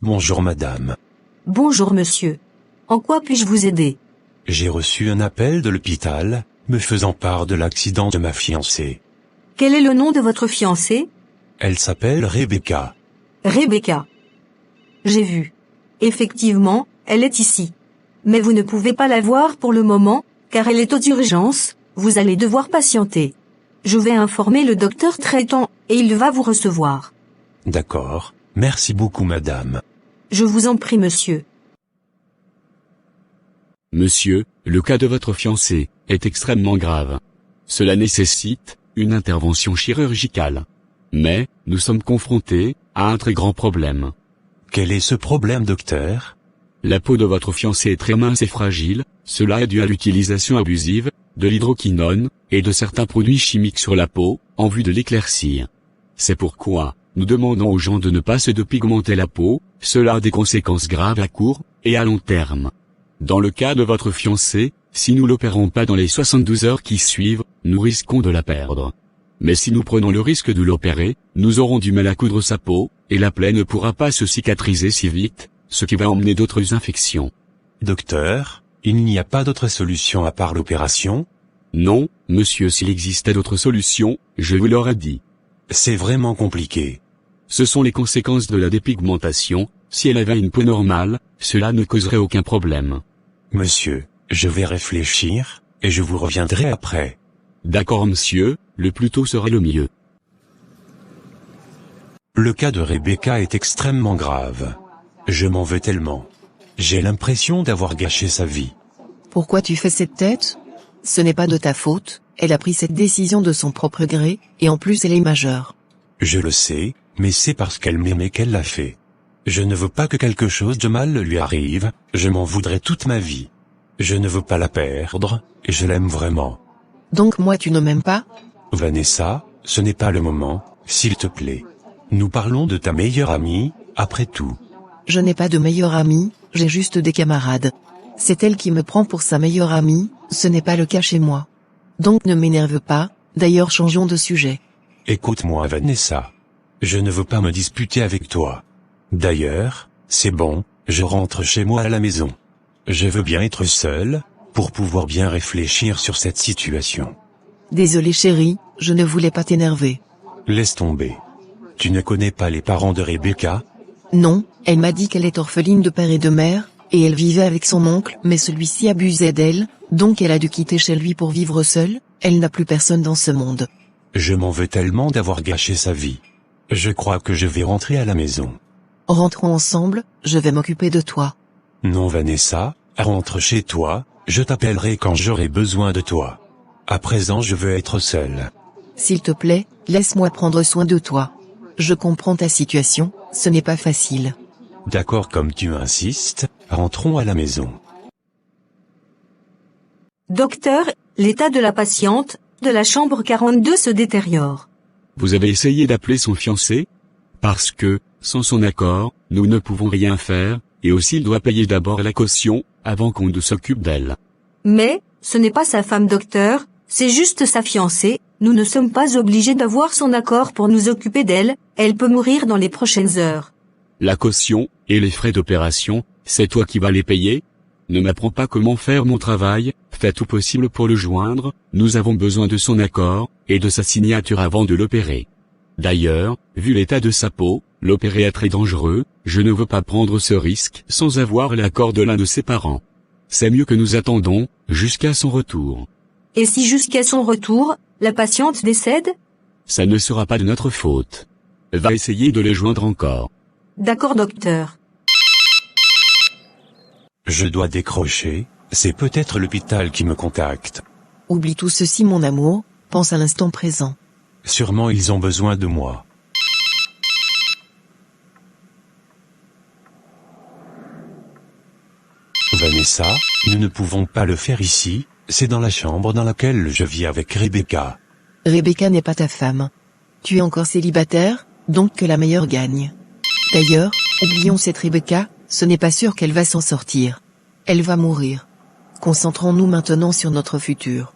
Bonjour madame. Bonjour monsieur. En quoi puis-je vous aider? J'ai reçu un appel de l'hôpital, me faisant part de l'accident de ma fiancée. Quel est le nom de votre fiancée? Elle s'appelle Rebecca. Rebecca. J'ai vu. Effectivement, elle est ici. Mais vous ne pouvez pas la voir pour le moment, car elle est aux urgences, vous allez devoir patienter. Je vais informer le docteur traitant, et il va vous recevoir. D'accord, merci beaucoup madame. Je vous en prie monsieur. Monsieur, le cas de votre fiancée est extrêmement grave. Cela nécessite une intervention chirurgicale. Mais, nous sommes confrontés à un très grand problème. Quel est ce problème, docteur? La peau de votre fiancée est très mince et fragile, cela est dû à l'utilisation abusive de l'hydroquinone et de certains produits chimiques sur la peau, en vue de l'éclaircir. C'est pourquoi, nous demandons aux gens de ne pas se dépigmenter la peau, cela a des conséquences graves à court et à long terme. Dans le cas de votre fiancée, si nous l'opérons pas dans les 72 heures qui suivent, nous risquons de la perdre. Mais si nous prenons le risque de l'opérer, nous aurons du mal à coudre sa peau, et la plaie ne pourra pas se cicatriser si vite, ce qui va emmener d'autres infections. Docteur, il n'y a pas d'autre solution à part l'opération? Non, monsieur, s'il existait d'autres solutions, je vous l'aurais dit. C'est vraiment compliqué. Ce sont les conséquences de la dépigmentation, si elle avait une peau normale, cela ne causerait aucun problème. Monsieur, je vais réfléchir, et je vous reviendrai après. D'accord monsieur, le plus tôt serait le mieux. Le cas de Rebecca est extrêmement grave. Je m'en veux tellement. J'ai l'impression d'avoir gâché sa vie. Pourquoi tu fais cette tête? Ce n'est pas de ta faute, elle a pris cette décision de son propre gré, et en plus elle est majeure. Je le sais, mais c'est parce qu'elle m'aimait qu'elle l'a fait. Je ne veux pas que quelque chose de mal lui arrive, je m'en voudrais toute ma vie. Je ne veux pas la perdre, et je l'aime vraiment. Donc moi tu ne m'aimes pas? Vanessa, ce n'est pas le moment, s'il te plaît. Nous parlons de ta meilleure amie, après tout. Je n'ai pas de meilleure amie, j'ai juste des camarades. C'est elle qui me prend pour sa meilleure amie, ce n'est pas le cas chez moi. Donc ne m'énerve pas, d'ailleurs changeons de sujet. Écoute-moi Vanessa. Je ne veux pas me disputer avec toi. D'ailleurs, c'est bon, je rentre chez moi à la maison. Je veux bien être seul, pour pouvoir bien réfléchir sur cette situation. Désolé chérie, je ne voulais pas t'énerver. Laisse tomber. Tu ne connais pas les parents de Rebecca? Non, elle m'a dit qu'elle est orpheline de père et de mère, et elle vivait avec son oncle, mais celui-ci abusait d'elle, donc elle a dû quitter chez lui pour vivre seule, elle n'a plus personne dans ce monde. Je m'en veux tellement d'avoir gâché sa vie. Je crois que je vais rentrer à la maison. Rentrons ensemble, je vais m'occuper de toi. Non Vanessa, rentre chez toi, je t'appellerai quand j'aurai besoin de toi. À présent je veux être seul. S'il te plaît, laisse-moi prendre soin de toi. Je comprends ta situation, ce n'est pas facile. D'accord comme tu insistes, rentrons à la maison. Docteur, l'état de la patiente, de la chambre 42 se détériore. Vous avez essayé d'appeler son fiancé? Parce que, sans son accord, nous ne pouvons rien faire, et aussi il doit payer d'abord la caution, avant qu'on ne s'occupe d'elle. Mais, ce n'est pas sa femme docteur, c'est juste sa fiancée, nous ne sommes pas obligés d'avoir son accord pour nous occuper d'elle, elle peut mourir dans les prochaines heures. La caution, et les frais d'opération, c'est toi qui vas les payer? Ne m'apprends pas comment faire mon travail, fais tout possible pour le joindre, nous avons besoin de son accord, et de sa signature avant de l'opérer. D'ailleurs, vu l'état de sa peau, l'opérer est très dangereux, je ne veux pas prendre ce risque sans avoir l'accord de l'un de ses parents. C'est mieux que nous attendons, jusqu'à son retour. Et si jusqu'à son retour, la patiente décède? Ça ne sera pas de notre faute. Va essayer de le joindre encore. D'accord docteur. Je dois décrocher, c'est peut-être l'hôpital qui me contacte. Oublie tout ceci mon amour, pense à l'instant présent. Sûrement ils ont besoin de moi. Vanessa, nous ne pouvons pas le faire ici, c'est dans la chambre dans laquelle je vis avec Rebecca. Rebecca n'est pas ta femme. Tu es encore célibataire, donc que la meilleure gagne. D'ailleurs, oublions cette Rebecca, ce n'est pas sûr qu'elle va s'en sortir. Elle va mourir. Concentrons-nous maintenant sur notre futur.